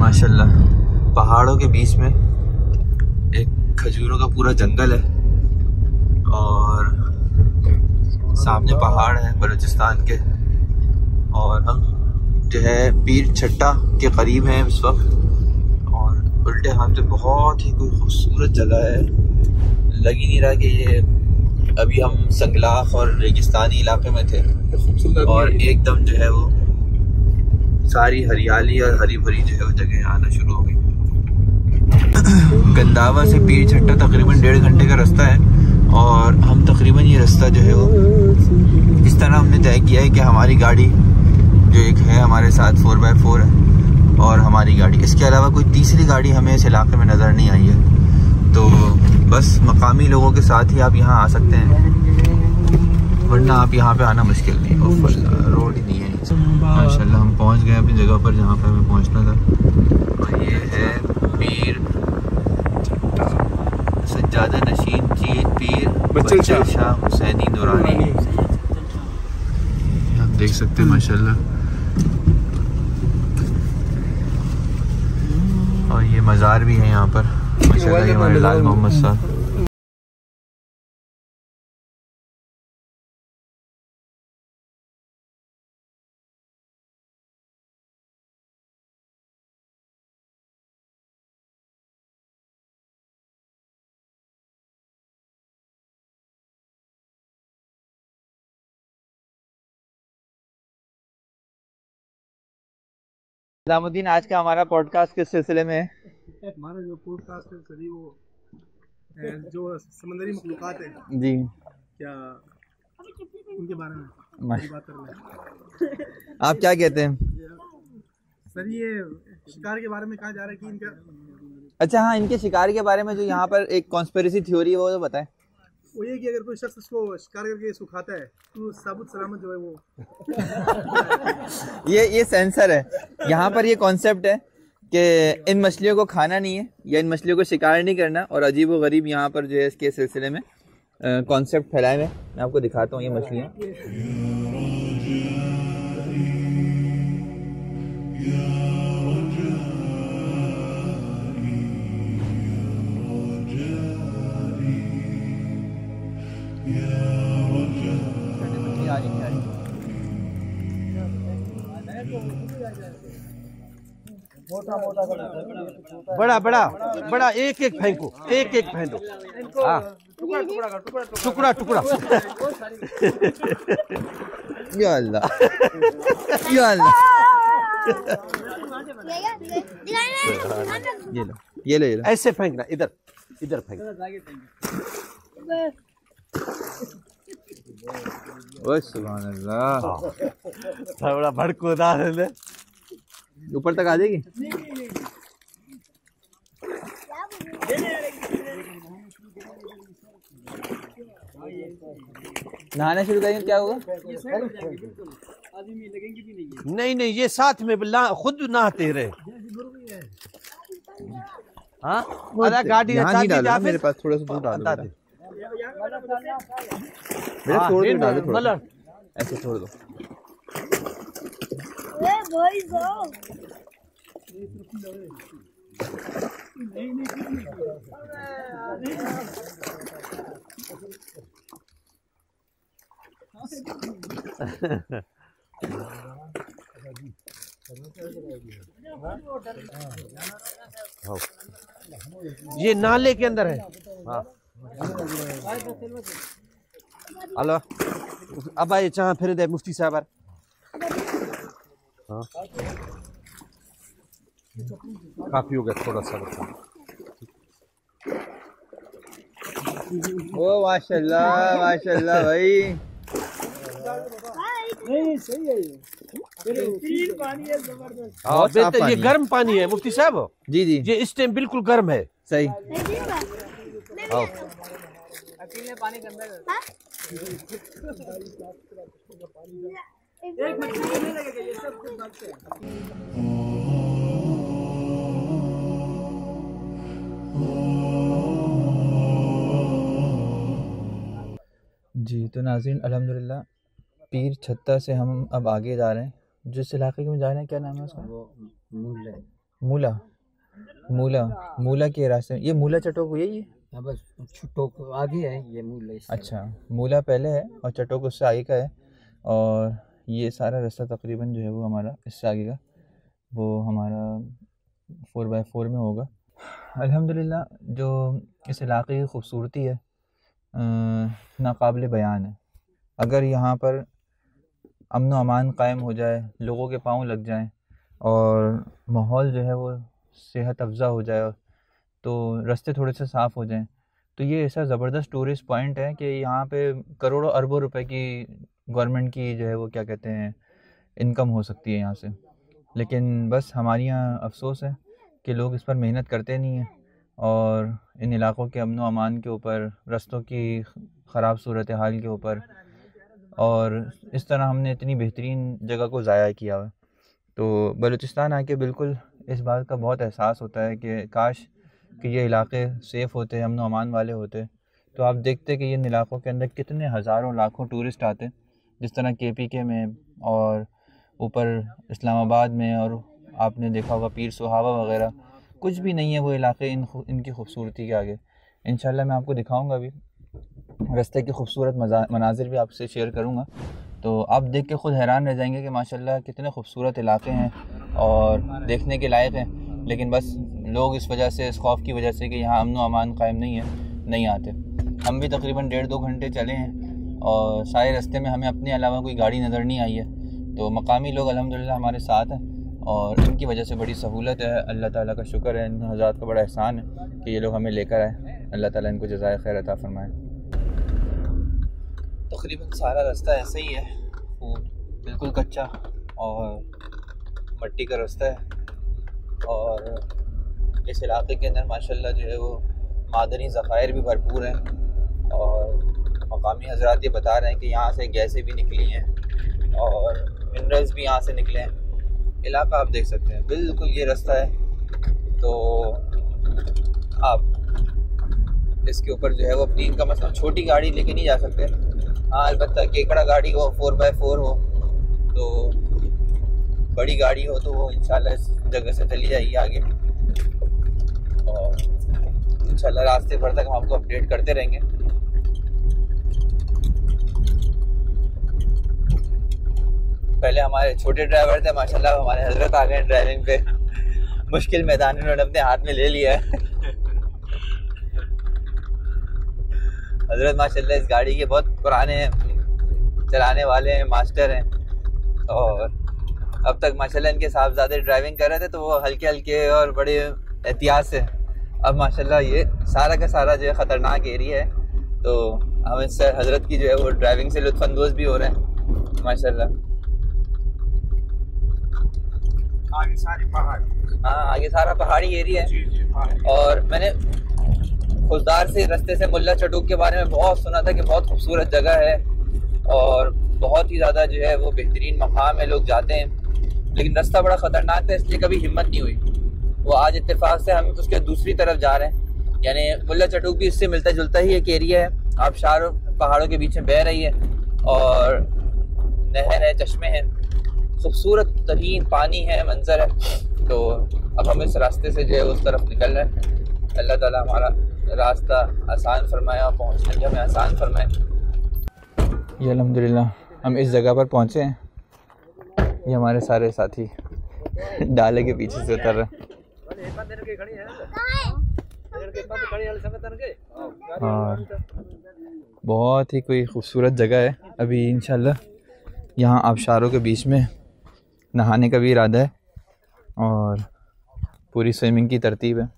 माशाल्लाह पहाड़ों के बीच में एक खजूरों का पूरा जंगल है और सामने पहाड़ है बलूचिस्तान के। और हम जो है पीर छट्टा के करीब हैं इस वक्त और उल्टे हाथ पे बहुत ही कोई खूबसूरत जगह है। लग ही नहीं रहा कि ये अभी हम संगलाख और रेगिस्तानी इलाके में थे और एकदम जो है वो सारी हरियाली और हरी भरी जो है वो जगह आना शुरू हो गई। गंदावा से पीर छट्टा तकरीबन 1.5 घंटे का रास्ता है और हम तकरीबन ये रास्ता जो है वो इस तरह हमने तय किया है कि हमारी गाड़ी जो एक है हमारे साथ 4x4 है और हमारी गाड़ी, इसके अलावा कोई तीसरी गाड़ी हमें इस इलाके में नज़र नहीं आई है। तो बस मकामी लोगों के साथ ही आप यहाँ आ सकते हैं, वरना आप यहाँ पे आना मुश्किल नहीं। रोड ही नहीं है। माशाल्लाह हम पहुँच गए अपनी जगह पर जहाँ पर हमें पहुँचना था और ये है पीर सज्जादा नशीन पीर बच्चल शाह हुसैनी नूरानी। आप देख सकते हैं माशाल्लाह। और ये मज़ार भी है यहाँ पर माशाल्लाह, ये हमारे लाल मोहम्मद साहब। निज़ामुद्दीन, आज का हमारा पॉडकास्ट किस सिलसिले में है? हमारा जो पॉडकास्ट है सभी वो जो समंदरी मखलूक़ात है जी, क्या उनके बारे में बात करना है। आप क्या कहते हैं? सर ये शिकार के बारे में कहा जा रहा है कि इनका, अच्छा हाँ, इनके शिकार के बारे में जो यहाँ पर एक कॉन्स्पिरेसी थ्योरी है वो तो बताएं। वो ये कि अगर कोई शख्स उसको शिकार करके सुखाता है तो साबुत सलामत जो है वो ये सेंसर है। यहाँ पर ये कॉन्सेप्ट है कि इन मछलियों को खाना नहीं है या इन मछलियों को शिकार नहीं करना। और अजीब व गरीब यहाँ पर जो है इसके सिलसिले में कॉन्सेप्ट फैलाए हुए। मैं आपको दिखाता हूँ ये मछलियाँ। बड़ा बड़ा बड़ा एक एक फेंको, एक एक फेंको। हाँ, टुकड़ा टुकड़ा। या अल्लाह, या अल्लाह। ये लो, ये लो, ये लो। ऐसे फेंकना, इधर इधर फेंक। ओए सुभान अल्लाह, थोड़ा भड़कोदार है। ऊपर तक आ जाएगी। नहाना शुरू करेंगे क्या होगा? नहीं नहीं, ये साथ में खुद नहाते रहे। हाँ, अरे गाड़ी नहीं डालो, मेरे पास थोड़ा सा दूध डाल दो। बेटा छोड़ दो, डालो थोड़ा, ऐसे छोड़ दो। ये नाले के अंदर है। हाँ, हेलो, अब आइए चाह फिर दे मुफ्ती साहब। हाँ, काफी हो गया थोड़ा सा। ओ माशाल्लाह माशाल्लाह भाई, नहीं सही है ये पानी है जबरदस्त। हाँ बेहतर, ये गर्म पानी है मुफ्ती साहब। जी जी, ये इस टाइम बिल्कुल गर्म है। सही। अकेले पानी के अंदर एक मिनट नहीं लगेगा, ये सब कुछ बात है। जी तो नाज़रीन, अल्हम्दुलिल्लाह पीर छत्ता से हम अब आगे जा रहे हैं। जिस इलाके में जा रहे हैं क्या नाम है उसका? वो मूल है। मूला मूला मूला के रास्ते, ये मूला चटोक यही है? हाँ बस चटोक आगे है ये मूला। अच्छा, मूला पहले है और चटोक उससे आगे का है। और ये सारा रास्ता तकरीबन जो है वो हमारा इससे आगे का वो हमारा 4x4 में होगा। अल्हम्दुलिल्लाह जो इस इलाके की ख़ूबसूरती है नाकाबिले बयान है। अगर यहाँ पर अमन व अमान कायम हो जाए, लोगों के पाँव लग जाएं और माहौल जो है वो सेहत अफ़ज़ा हो जाए, तो रास्ते थोड़े से साफ़ हो जाएं, तो ये ऐसा ज़बरदस्त टूरिस्ट पॉइंट है कि यहाँ पे करोड़ों अरबों रुपए की गवर्नमेंट की जो है वो क्या कहते हैं इनकम हो सकती है यहाँ से। लेकिन बस हमारे यहाँ अफसोस है कि लोग इस पर मेहनत करते नहीं हैं और इन इलाक़ों के अमन व अमान के ऊपर, रास्तों की ख़राब सूरत हाल के ऊपर, और इस तरह हमने इतनी बेहतरीन जगह को ज़ाया किया हुआ। तो बलूचिस्तान आके बिल्कुल इस बात का बहुत एहसास होता है कि काश कि ये इलाके सेफ़ होते, अमन व अमान वाले होते, तो आप देखते कि इन इलाक़ों के अंदर कितने हज़ारों लाखों टूरिस्ट आते। जिस तरह KPK में और ऊपर इस्लामाबाद में, और आपने देखा होगा पीर सुहावा वग़ैरह, कुछ भी नहीं है वो इलाके इनकी खूबसूरती के आगे। इंशाल्लाह मैं आपको दिखाऊंगा अभी रास्ते की खूबसूरत मनाजिर भी आपसे शेयर करूंगा, तो आप देख के ख़ुद हैरान रह जाएंगे कि माशाल्लाह कितने खूबसूरत इलाके हैं और देखने के लायक हैं। लेकिन बस लोग इस वजह से, इस खौफ की वजह से कि यहाँ अमन व अमान कायम नहीं है, नहीं आते। हम भी तकरीबन 1.5-2 घंटे चले हैं और सारे रास्ते में हमें अपने अलावा कोई गाड़ी नज़र नहीं आई है। तो मकामी लोग अल्हम्दुलिल्लाह हमारे साथ हैं और इनकी वजह से बड़ी सहूलत है। अल्लाह ताला का शुक्र है, इन हज़रात का बड़ा एहसान है कि ये लोग हमें लेकर आए। अल्लाह ताला इनको जज़ाए खैर अता फरमाए। तकरीबन सारा रास्ता ऐसा ही है, वो बिल्कुल कच्चा और मट्टी का रास्ता है। और इस इलाके के अंदर माशाल्लाह जो है वो मादनी ज़खायर भी भरपूर हैं और मकामी हज़रात ये बता रहे हैं कि यहाँ से गैसें भी निकली हैं और मिनरल्स भी यहाँ से निकले हैं। इलाका आप देख सकते हैं, बिल्कुल ये रास्ता है। तो आप इसके ऊपर जो है वो अपनी इनका मतलब छोटी गाड़ी लेके नहीं जा सकते। हाँ, अलबत्ता केकड़ा गाड़ी हो, 4x4 हो, तो बड़ी गाड़ी हो तो वो इंशाल्लाह इस जगह से चली जाएगी आगे और इंशाल्लाह रास्ते भर तक हम आपको अपडेट करते रहेंगे। पहले हमारे छोटे ड्राइवर थे, माशाल्लाह हमारे हजरत आ गए ड्राइविंग पे। मुश्किल मैदान उन्होंने अपने हाथ में ले लिया है। हजरत माशाल्लाह इस गाड़ी के बहुत पुराने चलाने वाले हैं, मास्टर हैं और अब तक माशाल्लाह इनके साहबजादे ड्राइविंग कर रहे थे तो वो हल्के हल्के और बड़े एहतियात से। अब माशाल्लाह ये सारा का सारा जो है ख़तरनाक एरिया है, तो हम इस हजरत की जो है वो ड्राइविंग से लुत्फ़अंदोज़ भी हो रहे हैं माशाल्लाह। आगे सारे पहाड़, हाँ आगे सारा पहाड़ी एरिया है। और मैंने खुशदार से रास्ते से मुल्ला चटूक के बारे में बहुत सुना था कि बहुत खूबसूरत जगह है और बहुत ही ज़्यादा जो है वो बेहतरीन मकाम है, लोग जाते हैं। लेकिन रास्ता बड़ा ख़तरनाक था, इसलिए कभी हिम्मत नहीं हुई। वो आज इत्तेफाक से हम उसके दूसरी तरफ जा रहे हैं, यानी मुल्ला चटूक भी इससे मिलता जुलता ही एक एरिया है। आबशार पहाड़ों के बीच में बह रही है और नहर है, चश्मे हैं, खूबसूरत तरीन पानी है, मंजर है। तो अब हम इस रास्ते से जो है उस तरफ निकल रहे हैं। अल्लाह ताला हमारा रास्ता आसान फरमाए और पहुँचने के हमें आसान फरमाए। ये अल्हम्दुलिल्लाह हम इस जगह पर पहुँचे हैं। ये हमारे सारे साथी डाले के पीछे से उतर रहे हैं और बहुत ही कोई खूबसूरत जगह है। अभी इंशाल्लाह यहाँ आबशारों के बीच में नहाने का भी इरादा है और पूरी स्विमिंग की तरतीब है।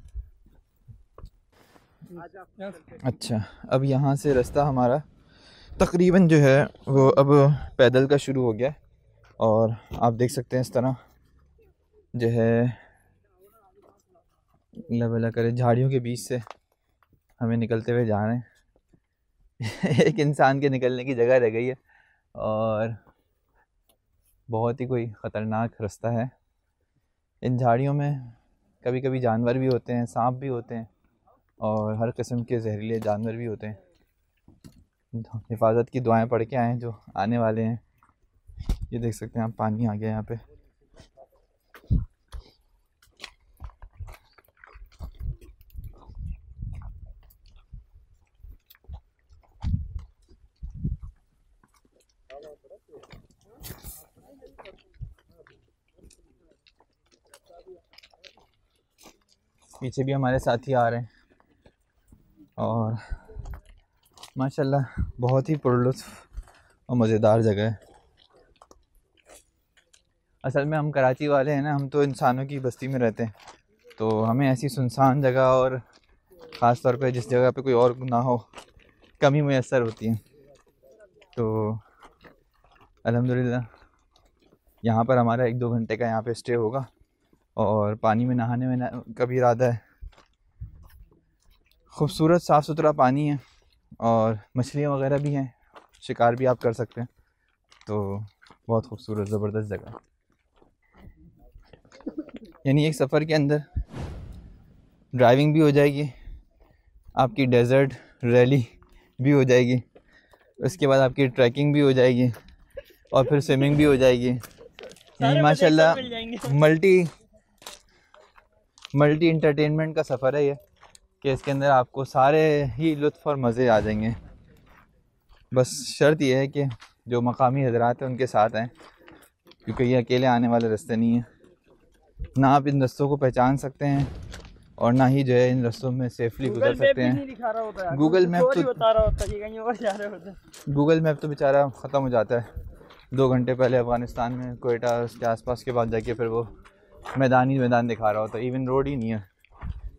अच्छा, अब यहाँ से रास्ता हमारा तकरीबन जो है वो अब पैदल का शुरू हो गया है और आप देख सकते हैं इस तरह जो है अल्लाह भला करे झाड़ियों के बीच से हमें निकलते हुए जा रहे हैं। एक इंसान के निकलने की जगह रह गई है और बहुत ही कोई ख़तरनाक रास्ता है। इन झाड़ियों में कभी कभी जानवर भी होते हैं, सांप भी होते हैं और हर किस्म के जहरीले जानवर भी होते हैं। हिफाजत की दुआएं पढ़ के आएँ जो आने वाले हैं। ये देख सकते हैं आप, पानी आ गया यहाँ पे। पीछे भी हमारे साथी आ रहे हैं और माशाल्लाह बहुत ही पुरलुत्फ़ और मज़ेदार जगह है। असल में हम कराची वाले हैं ना, हम तो इंसानों की बस्ती में रहते हैं, तो हमें ऐसी सुनसान जगह और ख़ास तौर पे जिस जगह पे कोई और ना हो कमी मैसर होती है। तो अल्हम्दुलिल्लाह यहाँ पर हमारा 1-2 घंटे का यहाँ पे स्टे होगा और पानी में नहाने में का भी इरादा है। खूबसूरत साफ़ सुथरा पानी है और मछलियाँ वगैरह भी हैं, शिकार भी आप कर सकते हैं। तो बहुत खूबसूरत ज़बरदस्त जगह, यानी एक सफ़र के अंदर ड्राइविंग भी हो जाएगी, आपकी डेज़र्ट रैली भी हो जाएगी, उसके बाद आपकी ट्रैकिंग भी हो जाएगी और फिर स्विमिंग भी हो जाएगी। यानी माशाल्लाह मल्टी इंटरटेनमेंट का सफ़र है ये, कि इसके अंदर आपको सारे ही लुत्फ़ और मज़े आ जाएंगे। बस शर्त यह है कि जो मकामी हज़रात हैं उनके साथ आएँ, क्योंकि ये अकेले आने वाले रास्ते नहीं हैं। ना आप इन रास्तों को पहचान सकते हैं और ना ही जो है इन रास्तों में सेफली गुजर सकते हैं। गूगल मैप तो बेचारा ख़त्म हो जाता है 2 घंटे पहले अफ़गानिस्तान में कोयटा उसके आसपास के बाद जाके फिर वो मैदान दिखा रहा होता है, इवन रोड ही नहीं है।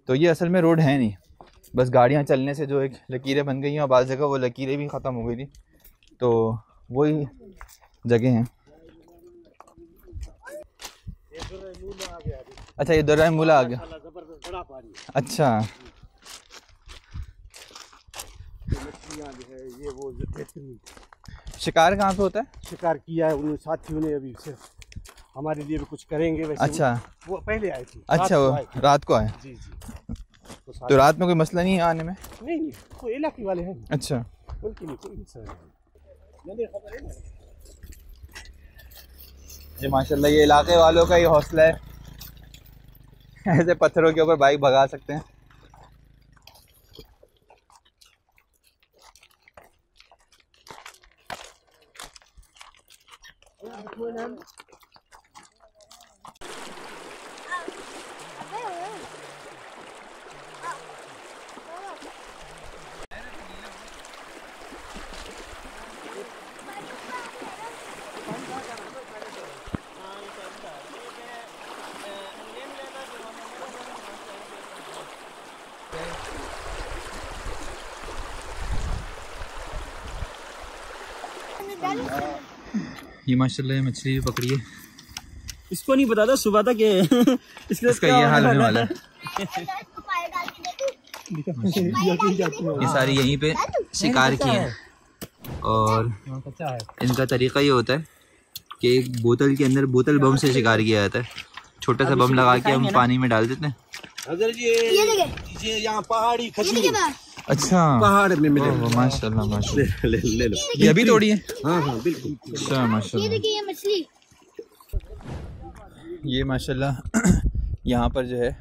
तो ये असल में रोड है नहीं, बस गाड़ियाँ चलने से जो एक लकीरें बन गई हैं और बाज़ जगह वो लकीरें भी ख़त्म हो गई थी, तो वही जगह हैं। अच्छा, ये दर्रा मूला आ गया। अच्छा, ये वो शिकार कहाँ पे होता है? शिकार किया है उन साथियों ने, अभी सिर्फ हमारे लिए भी कुछ करेंगे वैसे। अच्छा, वो पहले आए थे। अच्छा, वो रात को आए। जी जी। तो रात में कोई मसला नहीं है आने में? नहीं, वो इलाके वाले हैं। अच्छा, उनकी नहीं कोई मसला नहीं। ये माशाल्लाह ये इलाके वालों का ही हौसला है, ऐसे पत्थरों के ऊपर बाइक भगा सकते हैं। ये माशाल्लाह ये मछली भी पकड़ी है, इसको नहीं पता था सुबह तक इसका ये हाल होने वाला है। ये सारी यहीं पे शिकार की हैं और इनका तरीका ये होता है कि एक बोतल के अंदर बोतल बम से शिकार किया जाता है। छोटा सा बम लगा के हम पानी में डाल देते हैं। ये यहाँ पहाड़ी खजूर। अच्छा, पहाड़ में मिले। माशाल्लाह माशाल्लाह। ले लो। ये अभी तोड़ी है? हाँ हाँ बिल्कुल। अच्छा माशाल्लाह। ये देखिए ये मछली। ये माशाल्लाह यहाँ पर जो है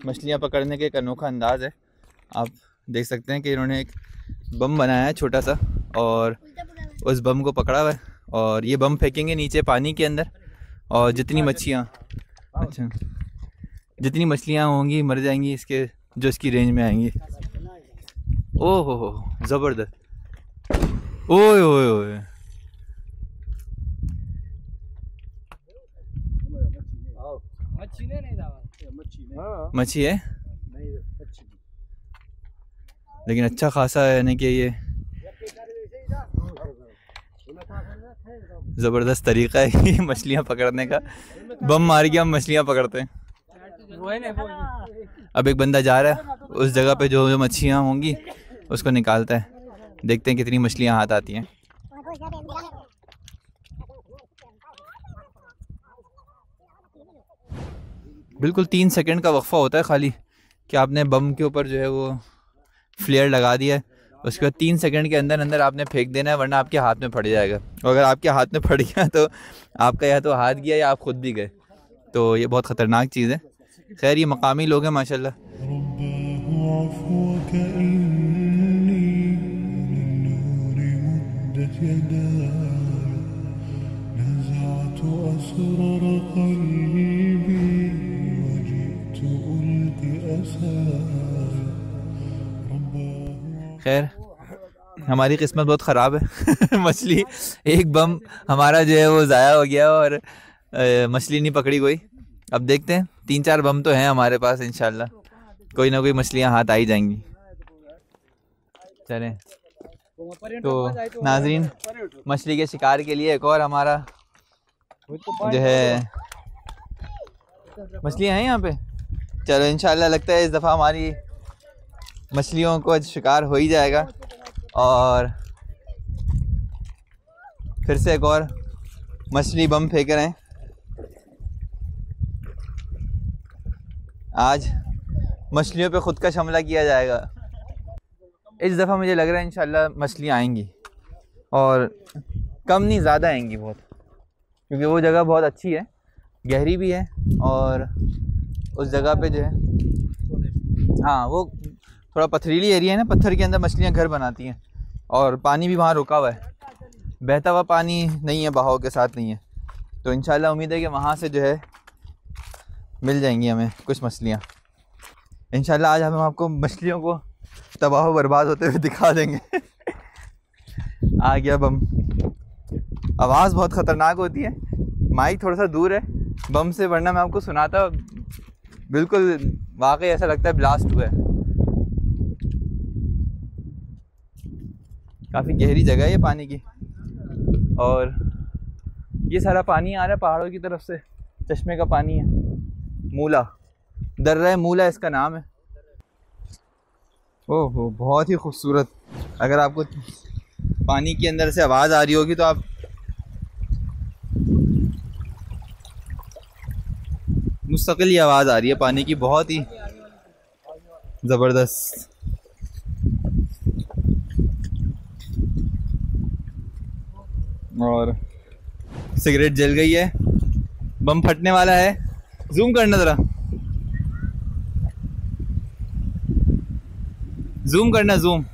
मछलियाँ पकड़ने के एक अनोखा अंदाज़ है। आप देख सकते हैं कि इन्होंने एक बम बनाया है छोटा सा और उस बम को पकड़ा हुआ है और ये बम फेंकेंगे नीचे पानी के अंदर और जितनी मछलियाँ होंगी मर जाएंगी इसके जो इसकी रेंज में आएंगी। ओह हो ज़बरदस्त। ओए ओए ओए मच्छी है लेकिन अच्छा खासा है, यानी कि ये ज़बरदस्त तरीका है ये मछलियाँ पकड़ने का। बम मार के हम मछलियाँ पकड़ते हैं। अब एक बंदा जा रहा है उस जगह पे जो मच्छलियाँ होंगी उसको निकालता है, देखते हैं कितनी मछलियाँ हाथ आती हैं। बिल्कुल 3 सेकंड का वक्फा होता है खाली कि आपने बम के ऊपर जो है वो फ्लेयर लगा दिया है, उसके बाद 3 सेकंड के अंदर अंदर आपने फेंक देना है वरना आपके हाथ में फट जाएगा। और अगर आपके हाथ में फट गया तो आपका या तो हाथ गया या आप खुद भी गए, तो ये बहुत ख़तरनाक चीज़ है। खैर ये मकामी लोग हैं माशाल्लाह। खैर हमारी किस्मत बहुत ख़राब है मछली एक बम हमारा जो है वो ज़ाया हो गया और मछली नहीं पकड़ी कोई। अब देखते हैं, 3-4 बम तो हैं हमारे पास, इंशाल्लाह कोई ना कोई मछलियाँ हाथ आ ही जाएंगी। चलें तो नाजरीन, मछली के शिकार के लिए एक और हमारा जो है मछलियाँ हैं यहाँ पे। चलो इंशाल्लाह लगता है इस दफ़ा हमारी मछलियों को शिकार हो ही जाएगा और फिर से एक और मछली बम फेंक रहे हैं। आज मछलियों पे ख़ुद का हमला किया जाएगा। इस दफ़ा मुझे लग रहा है इंशाल्लाह मछलियाँ आएंगी और कम नहीं ज़्यादा आएंगी बहुत, क्योंकि वो जगह बहुत अच्छी है, गहरी भी है और उस जगह पे जो है हाँ वो थोड़ा पथरीली एरिया है ना, पत्थर के अंदर मछलियाँ घर बनाती हैं और पानी भी वहाँ रुका हुआ है, बहता हुआ पानी नहीं है, बहाव के साथ नहीं है। तो इंशाल्लाह उम्मीद है कि वहाँ से जो है मिल जाएंगी हमें कुछ मछलियाँ इंशाल्लाह। आज हम आपको मछलियों को तबाह बर्बाद होते हुए दिखा देंगे आ गया बम। आवाज़ बहुत ख़तरनाक होती है, माइक थोड़ा सा दूर है बम से, वरना मैं आपको सुनाता बिल्कुल वाकई ऐसा लगता है ब्लास्ट हुआ है। काफ़ी गहरी जगह है ये पानी की और ये सारा पानी आ रहा है पहाड़ों की तरफ से, चश्मे का पानी है। मूला, दर्रा मूला इसका नाम है। ओहो बहुत ही खूबसूरत। अगर आपको पानी के अंदर से आवाज़ आ रही होगी तो आप मुस्तकिल ही आवाज़ आ रही है पानी की, बहुत ही ज़बरदस्त। और सिगरेट जल गई है, बम फटने वाला है। जूम करना ज़रा, जूम करना, जूम।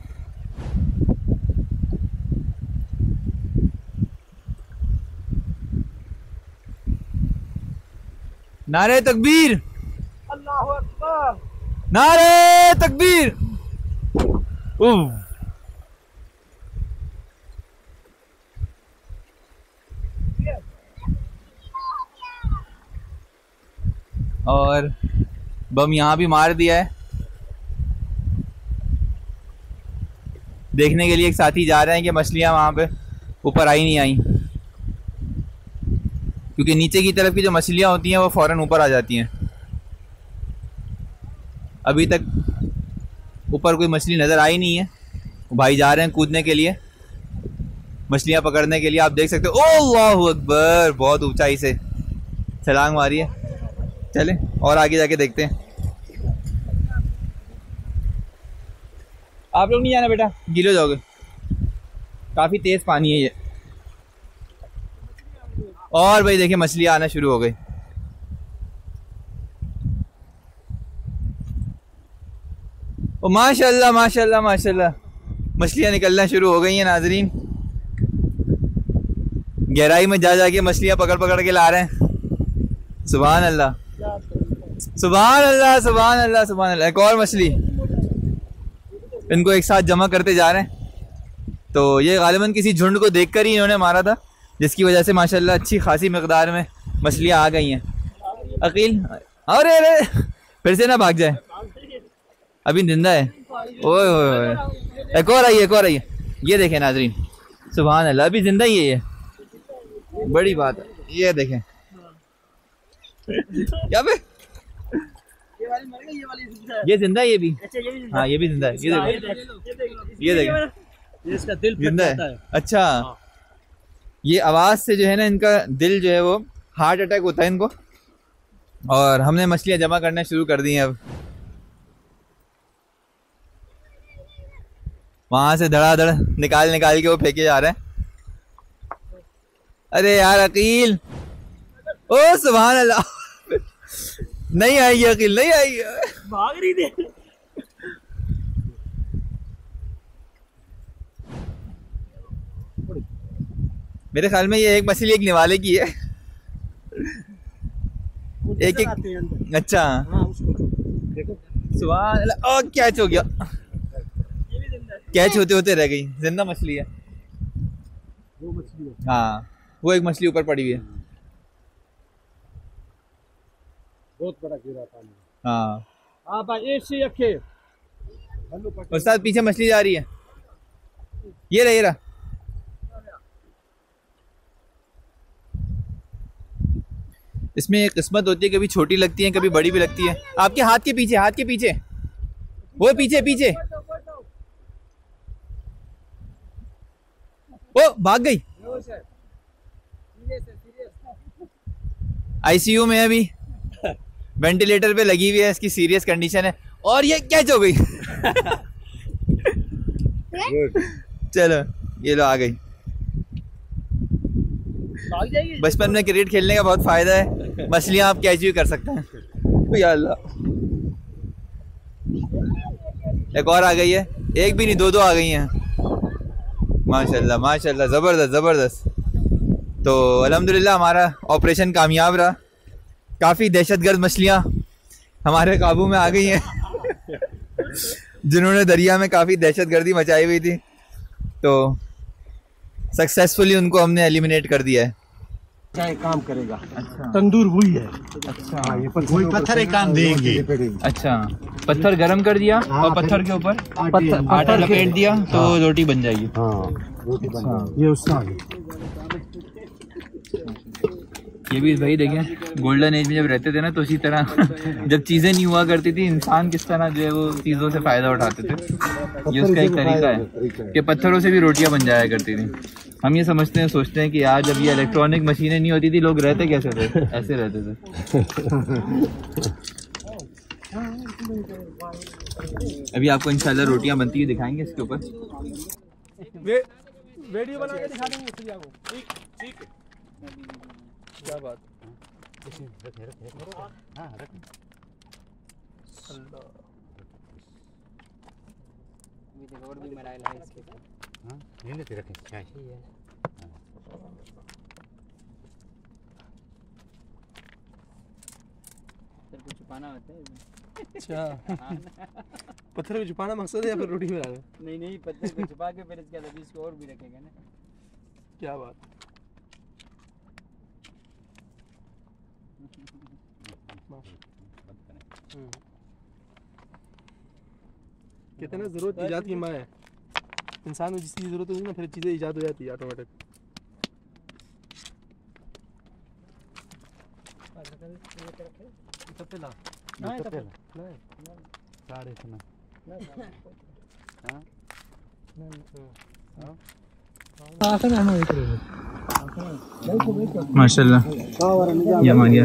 नारे तकबीर, अल्लाहु अकबर, नारे तकबीर। और बम यहाँ भी मार दिया है। देखने के लिए एक साथी जा रहे हैं कि मछलियाँ वहाँ पे ऊपर आई नहीं आई, क्योंकि नीचे की तरफ की जो मछलियाँ होती हैं वो फ़ौरन ऊपर आ जाती हैं। अभी तक ऊपर कोई मछली नज़र आई नहीं है। भाई जा रहे हैं कूदने के लिए, मछलियाँ पकड़ने के लिए। आप देख सकते हो, अल्लाहु अकबर, बहुत ऊंचाई से छलांग मारी है। चलें और आगे जाके देखते हैं। आप लोग नहीं जाना बेटा, गीले हो जाओगे, काफ़ी तेज़ पानी है ये। और भाई देखिए मछलियाँ आना शुरू हो गई। ओ माशाल्लाह माशाल्लाह माशाल्लाह, मछलियाँ निकलना शुरू हो गई हैं नाजरीन। गहराई में जा जाके मछलियाँ पकड़ पकड़ के ला रहे हैं। सुभान अल्लाह, सुभान अल्लाह, सुभान अल्लाह, सुभान अल्लाह। एक और मछली, इनको एक साथ जमा करते जा रहे हैं। तो ये गालिबन किसी झुंड को देखकर ही इन्होंने मारा था, जिसकी वजह से माशाल्लाह अच्छी खासी मिकदार में मछलियाँ आ गई हैं। अकील, अरे अरे फिर से ना भाग जाए, अभी जिंदा है। ओए ओए, एक और आई, एक और आई। ये देखें नाजरीन, सुभान अल्लाह, अभी जिंदा ही है ये, बड़ी बात है। ये देखें क्या पे, ये वाली मर गई, ये वाली जिंदा है। ये जिंदा है, ये भी। अच्छा ये भी जिंदा हाँ ये भी जिंदा है। ये देखो, ये देखो, है। इसका दिल फट जिंदा जाता है। है। अच्छा, ये आवाज़ से जो है ना इनका दिल जो है वो हार्ट अटैक होता है इनको। और हमने मछलियाँ जमा करना शुरू कर दी हैं अब। वहाँ से धड़ाधड़ निकाल निकाल के वो फेंके जा रहे हैं। अरे यार अकील, ओ सुभान अल्लाह, नहीं आई अकील, नहीं आई, भाग रही थी। मेरे ख्याल में ये एक मछली एक निवाले की है। एक एक, अच्छा हाँ, उसको देखो। सुभान अल्लाह, ओ क्या हो गया। कैच होते होते रह गई, जिंदा मछली है। वो मछली है। हाँ वो एक मछली ऊपर पड़ी हुई है। बहुत बड़ा गिरा पानी। हाँ आप ऐसे रखे। उस्ताद पीछे मछली जा रही है, ये रहा ये रहा। इसमें एक किस्मत होती है, कभी छोटी लगती है कभी बड़ी भी लगती है। आपके हाथ के पीछे, हाथ के पीछे, वो पीछे पीछे। ओ भाग गई। आईसीयू में है अभी, वेंटिलेटर पे लगी हुई है, इसकी सीरियस कंडीशन है। और ये कैच हो गई। चलो ये लो आ गई। बचपन में क्रिकेट खेलने का बहुत फायदा है, मछलियां आप कैच भी कर सकते हैं। या अल्लाह, एक और आ गई है, एक भी नहीं दो आ गई हैं। माशाल्लाह माशाल्लाह, ज़बरदस्त ज़बरदस्त। तो अल्हम्दुलिल्लाह हमारा ऑपरेशन कामयाब रहा। काफ़ी दहशतगर्द मछलियाँ हमारे काबू में आ गई हैं जिन्होंने दरिया में काफ़ी दहशतगर्दी मचाई हुई थी, तो सक्सेसफुली उनको हमने एलिमिनेट कर दिया है। क्या काम करेगा? अच्छा तंदूर हुई है। अच्छा वही पत्थर एक काम देंगे। अच्छा, पत्थर गरम कर दिया और पत्थर के ऊपर आटा लपेट दिया तो रोटी बन जाएगी। रोटी बन ये उसका। ये भी भाई देखें, गोल्डन एज में जब रहते थे ना, तो इसी तरह जब चीज़ें नहीं हुआ करती थी, इंसान किस तरह जो है वो चीज़ों से फ़ायदा उठाते थे। ये उसका एक तरीका है कि पत्थरों से भी रोटियां बन जाया करती थी। हम ये समझते हैं, सोचते हैं कि यार जब ये इलेक्ट्रॉनिक मशीनें नहीं होती थी, लोग रहते कैसे थे? ऐसे रहते थे। अभी आपको इंशाल्लाह रोटियां बनती हुई दिखाएंगे इसके ऊपर। वीडियो बना के दिखा देंगे इसलिए आपको। ठीक क्या बात। हाँ रख। और भी मराइल है इसके। हाँ ये लेते रखें क्या है? सर को छुपाना होता है। अच्छा पत्थर को छुपाना मकसद है या फिर रोटी में डालना? नहीं पत्थर को छुपा के फिर इसके बाद इसको और भी रखेंगे ना। क्या बात। कहते हैं ना जरूरत ईजाद की माँ है। इंसान में जिस चीज़ की जरूरत होगी ना, फिर चीज़ें ईजाद हो जाती है ऑटोमेटिक। माशाल्लाह ये हमारे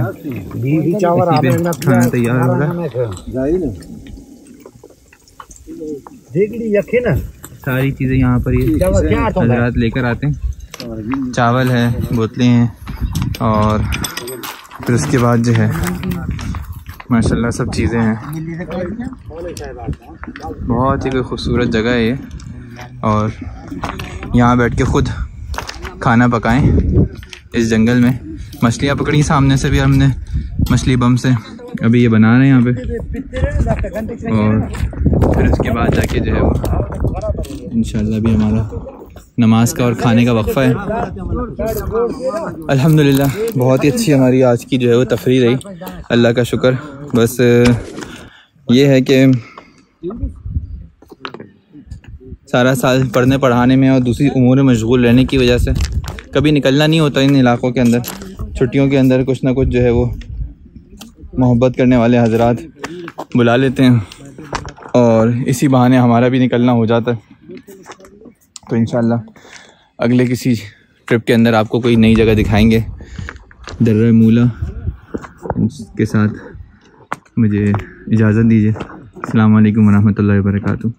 खाना तैयार हो रहा है। ना सारी चीज़ें यहाँ पर ये हजरात लेकर आते हैं। चावल है, बोतलें हैं, और फिर उसके बाद जो है माशाल्लाह सब चीज़ें हैं। बहुत ही खूबसूरत जगह है ये, और यहाँ बैठ के ख़ुद खाना पकाएं इस जंगल में। मछलियाँ पकड़ी सामने से भी हमने, मछली बम से। अभी ये बना रहे हैं यहाँ पे, और फिर उसके बाद जाके जो है वो इंशाल्लाह भी हमारा नमाज का और खाने का वक्फ़ा है। अल्हम्दुलिल्लाह बहुत ही अच्छी हमारी आज की जो है वो तफरीह रही, अल्लाह का शुक्र। बस ये है कि सारा साल पढ़ने पढ़ाने में और दूसरी उमूर में मशगूल रहने की वजह से कभी निकलना नहीं होता इन इलाक़ों के अंदर। छुट्टियों के अंदर कुछ ना कुछ जो है वो मोहब्बत करने वाले हजरात बुला लेते हैं, और इसी बहाने हमारा भी निकलना हो जाता है। तो इंशाल्लाह अगले किसी ट्रिप के अंदर आपको कोई नई जगह दिखाएंगे। दर्रा मूला के साथ मुझे इजाज़त दीजिए। अस्सलाम वालेकुम वरहमतुल्लाहि वबरकातुहू।